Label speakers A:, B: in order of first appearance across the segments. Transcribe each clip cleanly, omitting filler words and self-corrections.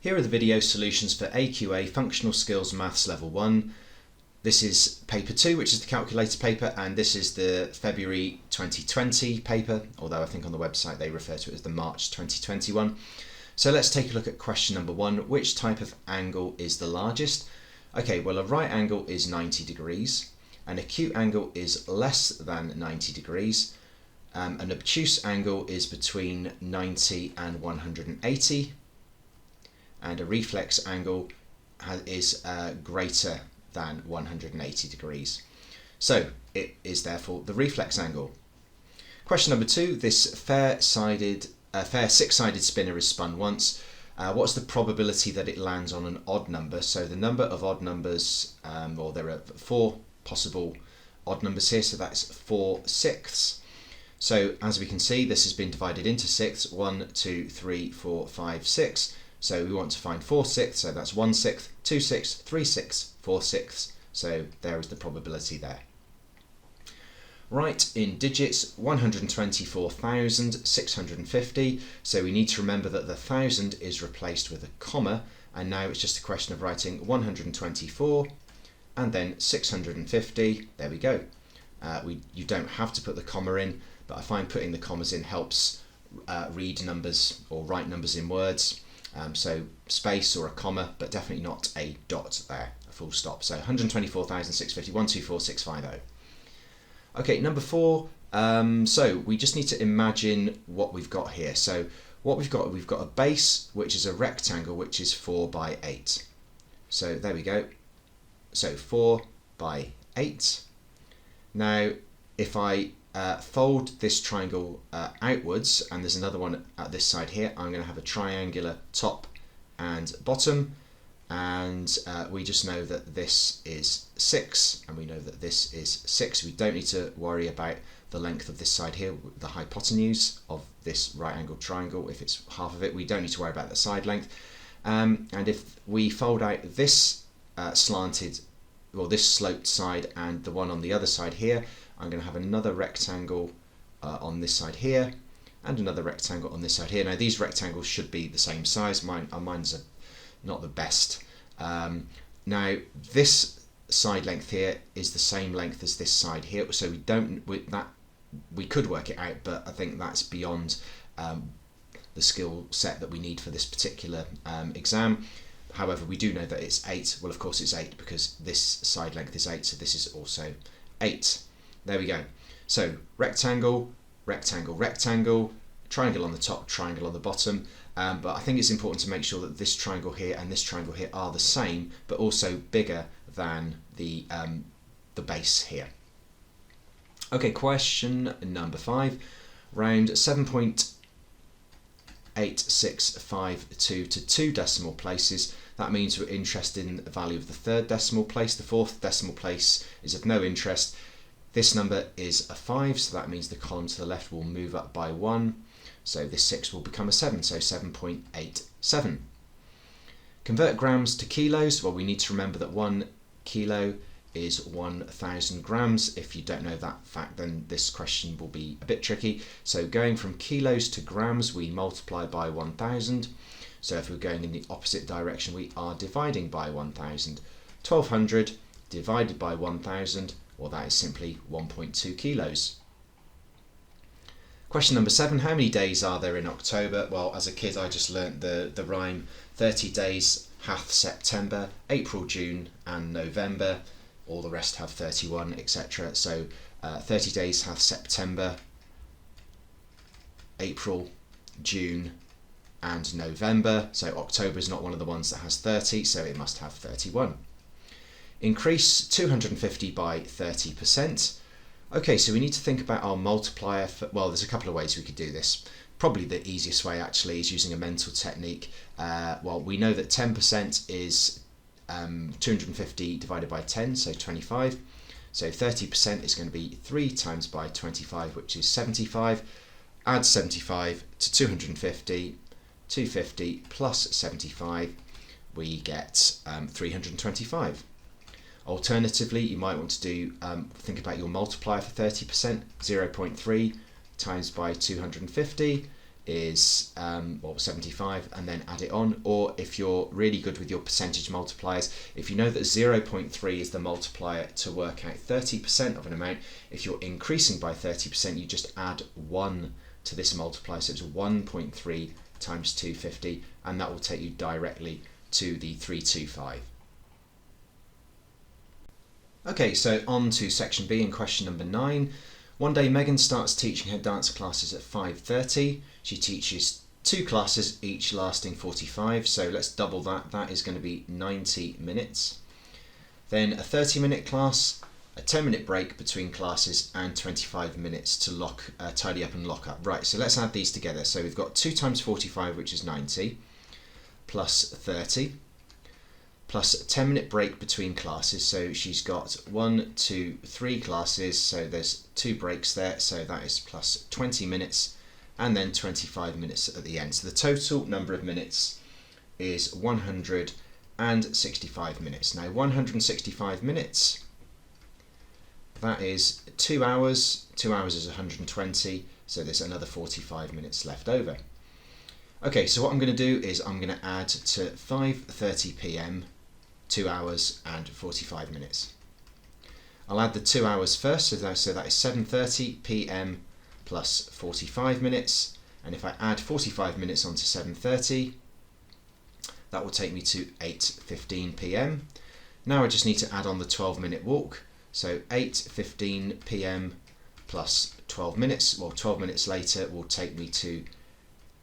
A: Here are the video solutions for AQA Functional Skills Maths Level 1. This is paper 2, which is the calculator paper, and this is the February 2020 paper, although I think on the website they refer to it as the March 2021. So let's take a look at question number 1. Which type of angle is the largest? Okay, well, a right angle is 90 degrees, an acute angle is less than 90 degrees, an obtuse angle is between 90 and 180, and a reflex angle is greater than 180 degrees. So it is therefore the reflex angle. Question number 2, this fair six-sided spinner is spun once. What's the probability that it lands on an odd number? So the number of odd numbers, or there are 4 possible odd numbers here, so that's 4/6. So as we can see, this has been divided into sixths, 1, 2, 3, 4, 5, 6. So we want to find 4/6, so that's 1/6, 2/6, 3/6, 4/6. So there is the probability there. Right, in digits, 124,650. So we need to remember that the 1,000 is replaced with a comma, and now it's just a question of writing 124 and then 650. There we go. You don't have to put the comma in, but I find putting the commas in helps read numbers or write numbers in words. So space or a comma, but definitely not a dot there, a full stop. So 124,650, 124,650. Okay, number 4. So we just need to imagine what we've got here. So what we've got a base which is a rectangle which is 4 by 8. So there we go. So 4 by 8. Now if I fold this triangle outwards, and there's another one at this side here, I'm going to have a triangular top and bottom, and we just know that this is 6 and we know that this is 6. We don't need to worry about the length of this side here, the hypotenuse of this right angled triangle. If it's half of it, we don't need to worry about the side length. And if we fold out this this sloped side and the one on the other side here, I'm going to have another rectangle on this side here and another rectangle on this side here. Now these rectangles should be the same size. Mine's not the best. Now this side length here is the same length as this side here, so we could work it out, but I think that's beyond the skill set that we need for this particular exam. However, we do know that it's 8. Well, of course it's 8 because this side length is 8, so this is also 8. There we go. So rectangle, rectangle, rectangle, triangle on the top, triangle on the bottom. But I think it's important to make sure that this triangle here and this triangle here are the same, but also bigger than the base here. Okay, question number 5. Round 7.8652 to 2 decimal places. That means we're interested in the value of the 3rd decimal place. The 4th decimal place is of no interest. This number is a 5, so that means the column to the left will move up by 1. So this 6 will become a 7, so 7.87. Convert grams to kilos. Well, we need to remember that 1 kilo is 1,000 grams. If you don't know that fact, then this question will be a bit tricky. So going from kilos to grams, we multiply by 1,000. So if we're going in the opposite direction, we are dividing by 1,000. 1,200 divided by 1,000, well, that is simply 1.2 kilos. Question number 7, how many days are there in October? Well, as a kid I just learnt the rhyme, 30 days hath September, April, June and November. All the rest have 31, etc. So 30 days hath September, April, June and November. So October is not one of the ones that has 30, so it must have 31. Increase 250 by 30%. Okay, so we need to think about our multiplier. Well, there's a couple of ways we could do this. Probably the easiest way actually is using a mental technique. Well, we know that 10% is 250 divided by 10, so 25. So 30% is going to be 3 times by 25, which is 75. Add 75 to 250, 250 plus 75, we get 325. Alternatively, you might want to do think about your multiplier for 30%, 0.3 times by 250 is 75, and then add it on. Or if you're really good with your percentage multipliers, if you know that 0.3 is the multiplier to work out 30% of an amount, if you're increasing by 30%, you just add 1 to this multiplier, so it's 1.3 times 250, and that will take you directly to the 325. Okay, so on to section B and question number 9. One day Megan starts teaching her dance classes at 5:30. She teaches 2 classes, each lasting 45, so let's double that. That is going to be 90 minutes. Then a 30-minute class, a 10-minute break between classes, and 25 minutes to tidy up and lock up. Right, so let's add these together. So we've got 2 times 45, which is 90, plus 30, plus a 10-minute break between classes. So she's got 1, 2, 3 classes, so there's 2 breaks there, so that is plus 20 minutes, and then 25 minutes at the end. So the total number of minutes is 165 minutes. Now 165 minutes, that is 2 hours. 2 hours is 120, so there's another 45 minutes left over. Okay, so what I'm going to do is I'm going to add to 5:30 p.m. 2 hours and 45 minutes. I'll add the 2 hours first, so that is 7:30 p.m. plus 45 minutes, and if I add 45 minutes onto 7:30, that will take me to 8:15 p.m. Now I just need to add on the 12-minute walk, so 8:15 p.m. plus 12 minutes, well 12 minutes later will take me to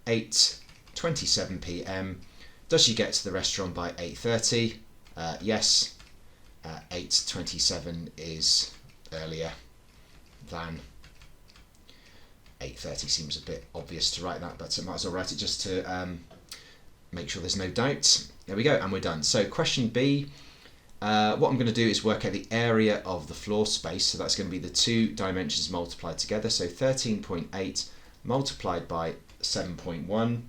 A: 8:27 p.m. Does she get to the restaurant by 8:30? Yes. 8:27 is earlier than 8:30. Seems a bit obvious to write that, but I might as well write it just to make sure there's no doubt. There we go, and we're done. So question B, what I'm going to do is work out the area of the floor space. So that's going to be the 2 dimensions multiplied together. So 13.8 multiplied by 7.1,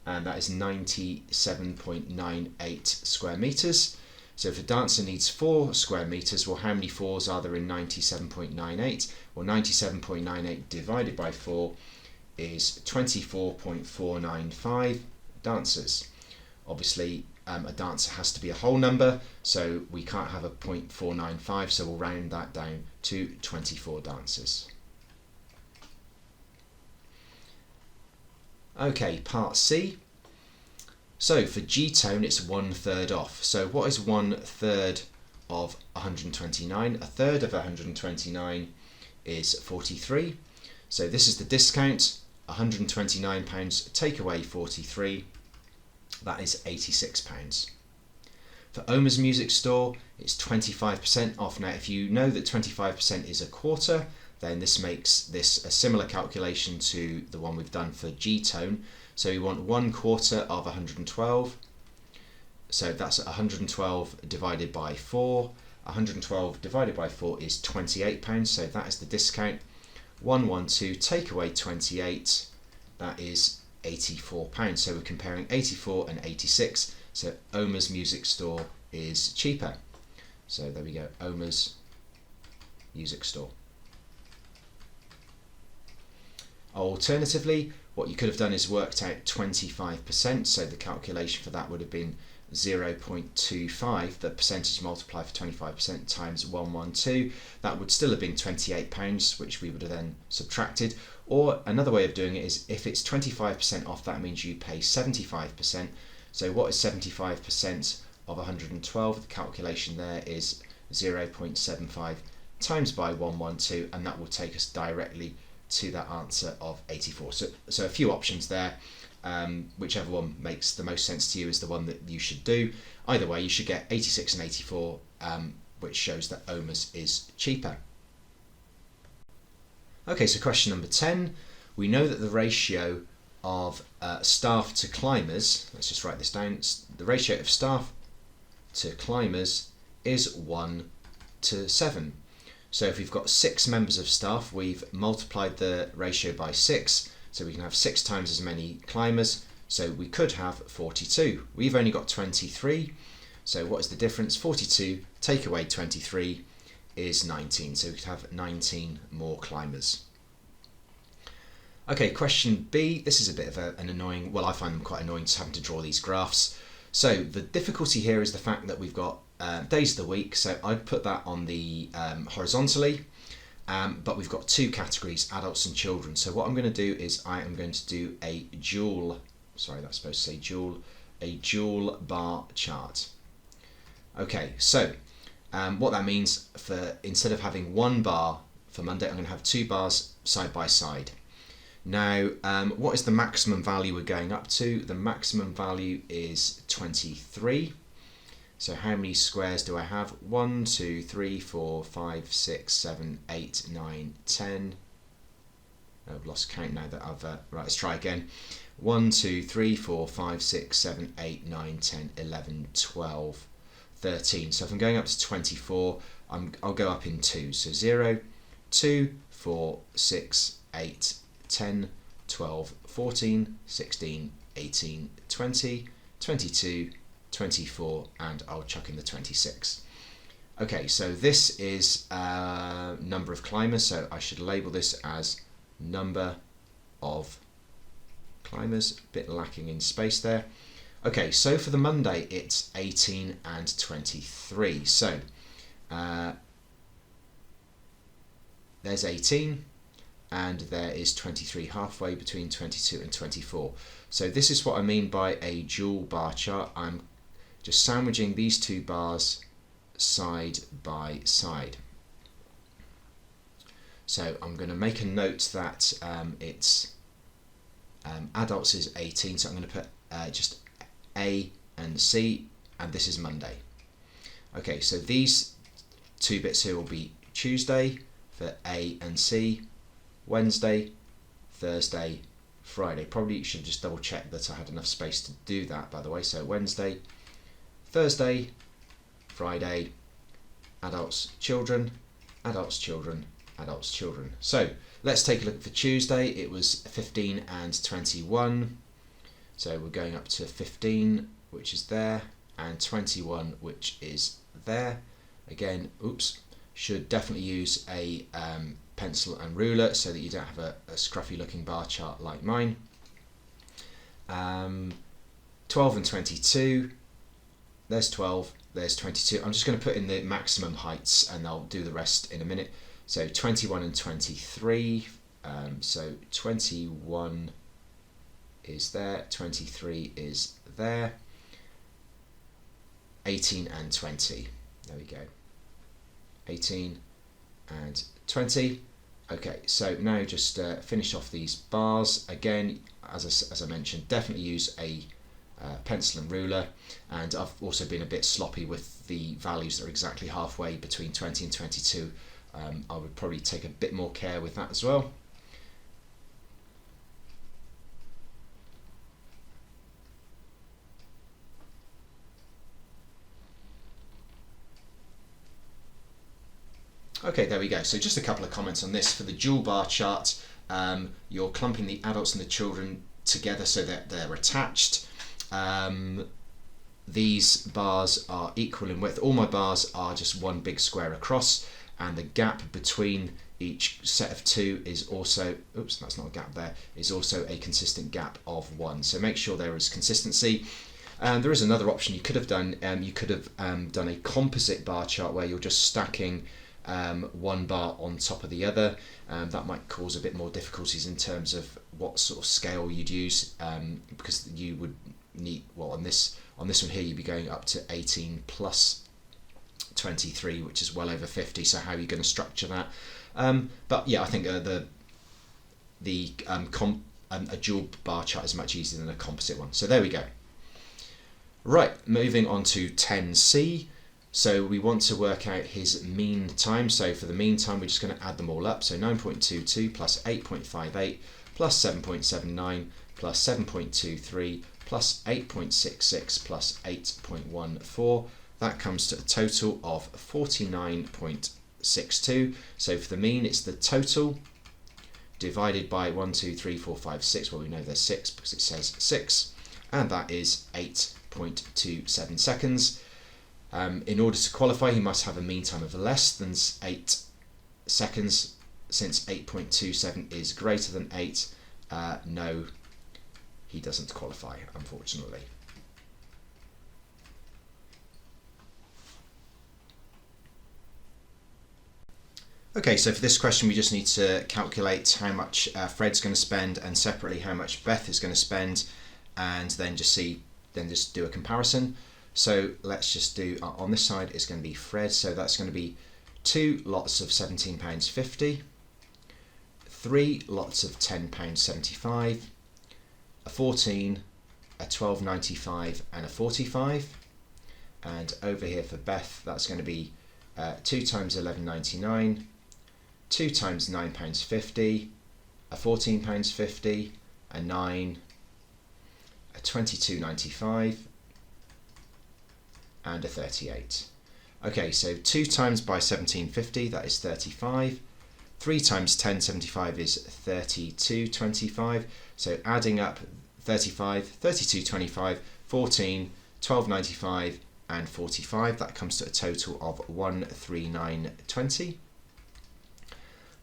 A: and that is 97.98 square meters. So if a dancer needs 4 square meters, well, how many 4s are there in 97.98? Well, 97.98 divided by 4 is 24.495 dancers. Obviously, a dancer has to be a whole number, so we can't have a 0.495, so we'll round that down to 24 dancers. Okay, part C. So for G-tone, it's 1/3 off. So what is 1/3 of 129? A third of 129 is 43. So this is the discount, £129, take away 43, that is £86. For Oma's Music Store, it's 25% off. Now, if you know that 25% is a quarter, then this makes this a similar calculation to the one we've done for G-tone. So we want 1/4 of 112. So that's 112 divided by 4. 112 divided by 4 is £28. So that is the discount. 112 take away 28. That is £84. So we're comparing 84 and 86. So Oma's Music Store is cheaper. So there we go, Oma's Music Store. Alternatively, what you could have done is worked out 25%, so the calculation for that would have been 0.25, the percentage multiplier for 25% times 112. That would still have been £28, which we would have then subtracted. Or another way of doing it is, if it's 25% off, that means you pay 75%. So what is 75% of 112? The calculation there is 0.75 times by 112, and that will take us directly to that answer of 84. So a few options there. Whichever one makes the most sense to you is the one that you should do. Either way, you should get 86 and 84, which shows that Oma's is cheaper. Okay, so question number 10. We know that the ratio of staff to climbers, let's just write this down, the ratio of staff to climbers is 1:7. So if we've got 6 members of staff, we've multiplied the ratio by 6, so we can have 6 times as many climbers, so we could have 42. We've only got 23, so what is the difference? 42 take away 23 is 19, so we could have 19 more climbers. Okay, question B. This is a bit of an annoying, well, I find them quite annoying just having to draw these graphs. So the difficulty here is the fact that we've got days of the week, so I'd put that on the horizontally, but we've got two categories, adults and children. So what I'm going to do is I am going to do a dual, sorry, that's supposed to say dual, a dual bar chart. Okay, so what that means, for instead of having one bar for Monday, I'm going to have two bars side by side. Now, what is the maximum value we're going up to? The maximum value is 23. So how many squares do I have? 1, 2, 3, 4, 5, 6, 7, 8, 9, 10. I've lost count now that I've... right, let's try again. 1, 2, 3, 4, 5, 6, 7, 8, 9, 10, 11, 12, 13. So if I'm going up to 24, I'll go up in 2. So 0, 2, 4, 6, 8, 10, 12, 14, 16, 18, 20, 22, 24, and I'll chuck in the 26. Okay, so this is number of climbers, so I should label this as number of climbers, a bit lacking in space there. Okay, so for the Monday it's 18 and 23, so there's 18 and there is 23 halfway between 22 and 24. So this is what I mean by a dual bar chart. I'm just sandwiching these two bars side by side. So I'm going to make a note that it's adults is 18, so I'm going to put just A and C, and this is Monday. Okay, so these two bits here will be Tuesday for A and C, Wednesday, Thursday, Friday. Probably should just double check that I had enough space to do that, by the way. So Wednesday, Thursday, Friday, adults, children, adults, children, adults, children. So let's take a look for Tuesday. It was 15 and 21. So we're going up to 15, which is there, and 21, which is there. Again, oops, should definitely use a pencil and ruler so that you don't have a scruffy looking bar chart like mine. 12 and 22, there's 12, there's 22. I'm just going to put in the maximum heights and I'll do the rest in a minute. So 21 and 23, so 21 is there, 23 is there, 18 and 20, there we go, 18 and 20. Okay, so now just finish off these bars. Again, as I mentioned, definitely use a pencil and ruler, and I've also been a bit sloppy with the values that are exactly halfway between 20 and 22. I would probably take a bit more care with that as well. Okay, there we go. So just a couple of comments on this. For the dual bar chart, you're clumping the adults and the children together so that they're attached. These bars are equal in width. All my bars are just one big square across, and the gap between each set of two is also, oops, that's not a gap there, is also a consistent gap of 1. So make sure there is consistency. There is another option you could have done. You could have done a composite bar chart where you're just stacking one bar on top of the other. That might cause a bit more difficulties in terms of what sort of scale you'd use, because you would need, well, on this one here you'd be going up to 18 plus 23, which is well over 50. So how are you going to structure that? But yeah, I think a dual bar chart is much easier than a composite one. So there we go. Right, moving on to 10C. So we want to work out his mean time. So for the mean time, we're just going to add them all up. So 9.22 plus 8.58 plus 7.79 plus 7.23 plus 8.66 plus 8.14. That comes to a total of 49.62. So for the mean, it's the total divided by 1, 2, 3, 4, 5, 6. Well, we know there's 6 because it says 6. And that is 8.27 seconds. In order to qualify, he must have a mean time of less than 8 seconds. Since 8.27 is greater than 8, No, he doesn't qualify, unfortunately. Okay, so for this question we just need to calculate how much Fred's going to spend and separately how much Beth is going to spend, and then just do a comparison. So let's just do, on this side is going to be Fred, so that's going to be 2 lots of £17.50, 3 lots of £10.75, a 14, a £12.95 and a 45. And over here for Beth, that's going to be 2 times £11.99, 2 times £9.50, a £14.50, a 9, a £22.95 and a 38. Okay, so 2 times by 17.50, that is 35. 3 times 10.75 is 32.25. So adding up 35, 32.25, 14, 12.95 and 45, that comes to a total of 139.20.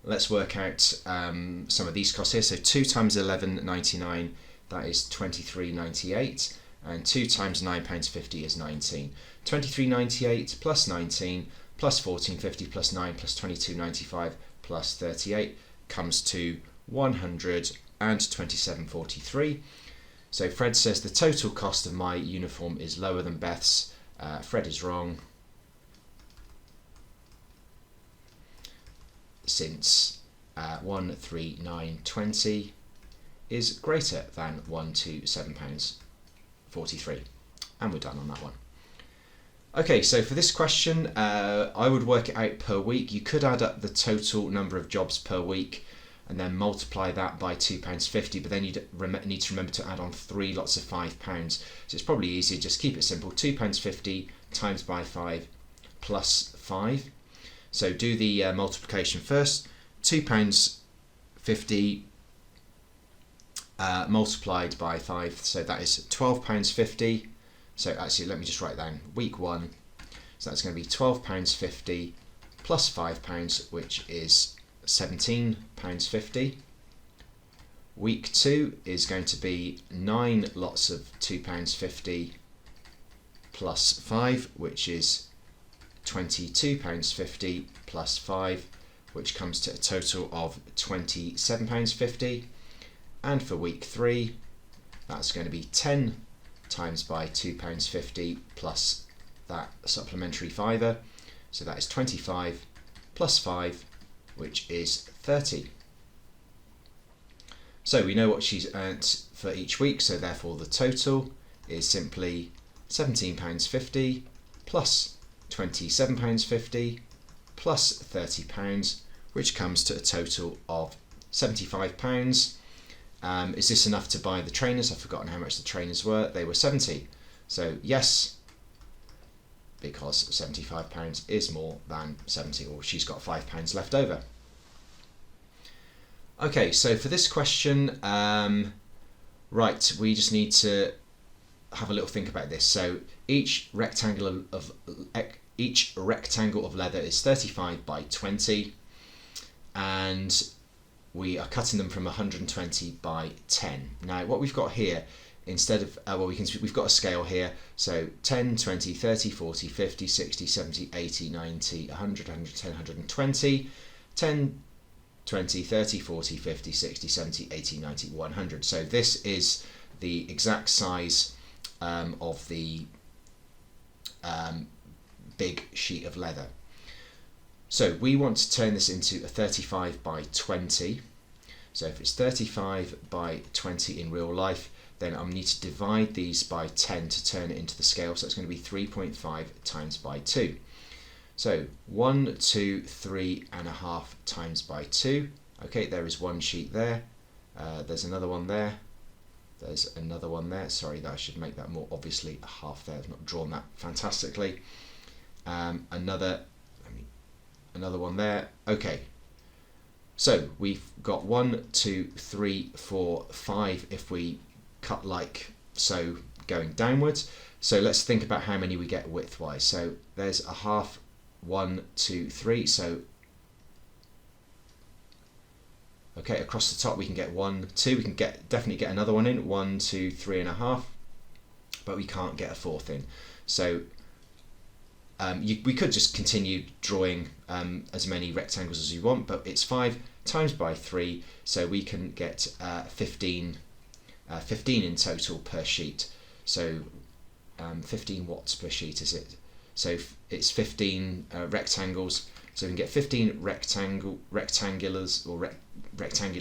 A: Let's work out some of these costs here. So 2 times 11.99, that is 23.98, and 2 times £9.50 is 19. 23.98 plus 19 plus 14.50 plus 9 plus 22.95 plus 38 comes to 127.43. So Fred says the total cost of my uniform is lower than Beth's. Fred is wrong, since 139.20 is greater than £127.43. And we're done on that one. Okay, so for this question, I would work it out per week. You could add up the total number of jobs per week and then multiply that by £2.50, but then you need to remember to add on 3 lots of £5. So it's probably easier, just keep it simple, £2.50 times by 5 plus 5. So do the multiplication first. £2.50 multiplied by 5, so that is £12.50. So actually, let me just write down week 1. So that's going to be £12.50 plus £5, which is £17.50. Week 2 is going to be 9 lots of £2.50 plus 5, which is £22.50 plus 5, which comes to a total of £27.50. And for week 3, that's going to be 10 times by £2.50 plus that supplementary fiver, so that is 25 plus 5, which is 30. So we know what she's earned for each week, so therefore the total is simply £17.50 plus £27.50 plus £30, which comes to a total of £75. Is this enough to buy the trainers? I've forgotten how much the trainers were. They were 70. So yes, because £75 is more than 70, or she's got £5 left over. Okay, so for this question, right, we just need to have a little think about this. So each rectangle of leather is 35 by 20, and we are cutting them from 120 by 10. Now what we've got here, instead of, we've got a scale here, so 10, 20, 30, 40, 50, 60, 70, 80, 90, 100, 110, 120, 10, 20, 30, 40, 50, 60, 70, 80, 90, 100. So this is the exact size of the big sheet of leather. So we want to turn this into a 35 by 20. So if it's 35 by 20 in real life, then I need to divide these by 10 to turn it into the scale. So it's going to be 3.5 times by 2. So 1, 2, 3.5 times by 2. Okay, there is one sheet there. There's another one there. There's another one there. Sorry, that I should make that more obviously a half there. I've not drawn that fantastically. Another one there. Okay, so we've got 1, 2, 3, 4, 5 if we cut like so going downwards. So let's think about how many we get widthwise. So there's a half, 1, 2, 3. So Okay, across the top we can get 1, 2, we can definitely get another one in, 1, 2, 3.5, but we can't get a fourth in. So we could just continue drawing as many rectangles as you want, but it's 5 times by 3, so we can get 15 in total per sheet. So 15 watts per sheet is it? So it's 15 rectangles. So we can get 15 rectangular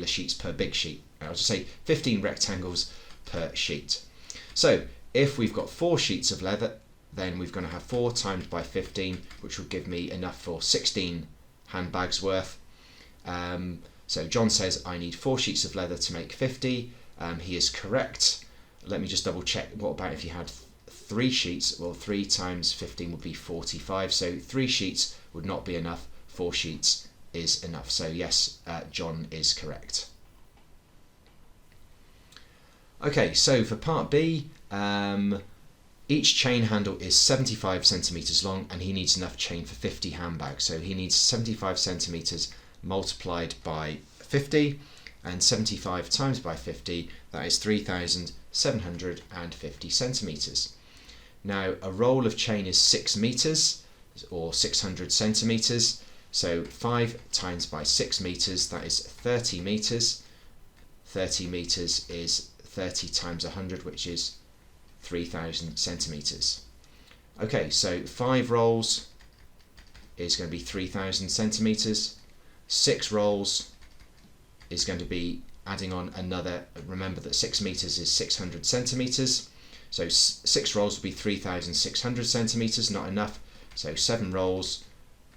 A: sheets per big sheet. I'll just say 15 rectangles per sheet. So if we've got 4 sheets of leather, then we're going to have 4 times by 15, which will give me enough for 16 handbags worth. So John says I need 4 sheets of leather to make 50. He is correct. Let me just double check. What about if you had 3 sheets? Well, 3 times 15 would be 45. So 3 sheets would not be enough. 4 sheets is enough. So yes, John is correct. Okay, so for part B, each chain handle is 75 centimeters long, and he needs enough chain for 50 handbags. So he needs 75 centimeters multiplied by 50, and 75 times by 50, that is 3,750 centimeters. Now, a roll of chain is 6 meters, or 600 centimeters. So 5 times by 6 meters, that is 30 meters. 30 meters is 30 times 100, which is 3,000 centimeters. Okay, so 5 rolls is going to be 3,000 centimeters. 6 rolls is going to be adding on another, remember that 6 meters is 600 centimeters. So 6 rolls would be 3,600 centimeters, not enough. So 7 rolls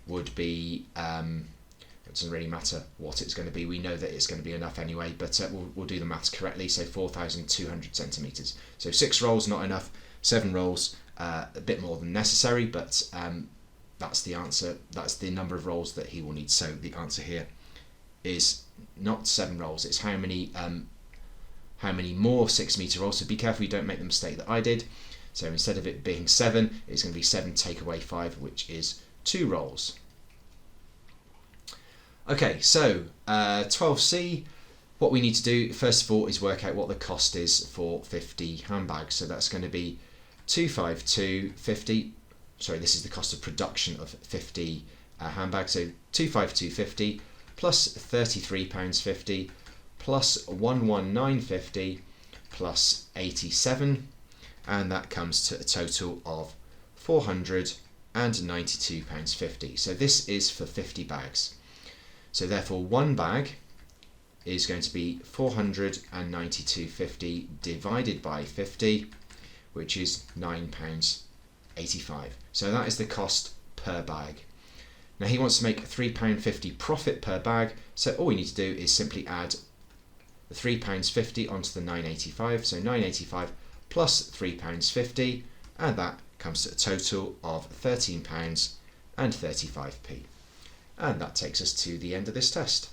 A: would be, it doesn't really matter what it's going to be, we know that it's going to be enough anyway, but we'll do the maths correctly. So 4,200 centimeters. So 6 rolls not enough, 7 rolls a bit more than necessary, but that's the answer. That's the number of rolls that he will need. So the answer here is not 7 rolls, it's how many more 6 meter rolls. So be careful you don't make the mistake that I did. So instead of it being 7, it's going to be 7 take away 5, which is 2 rolls. Okay, so 12C, what we need to do first of all is work out what the cost is for 50 handbags. So that's going to be 252.50. Sorry, this is the cost of production of 50 handbags. So 252.50 plus £33.50 plus 119.50 plus 87, and that comes to a total of £492.50. So this is for 50 bags. So therefore one bag is going to be 492.50 divided by 50, which is £9.85. So that is the cost per bag. Now he wants to make £3.50 profit per bag, so all we need to do is simply add the £3.50 onto the £9.85, so £9.85 plus £3.50, and that comes to a total of £13.35. And that takes us to the end of this test.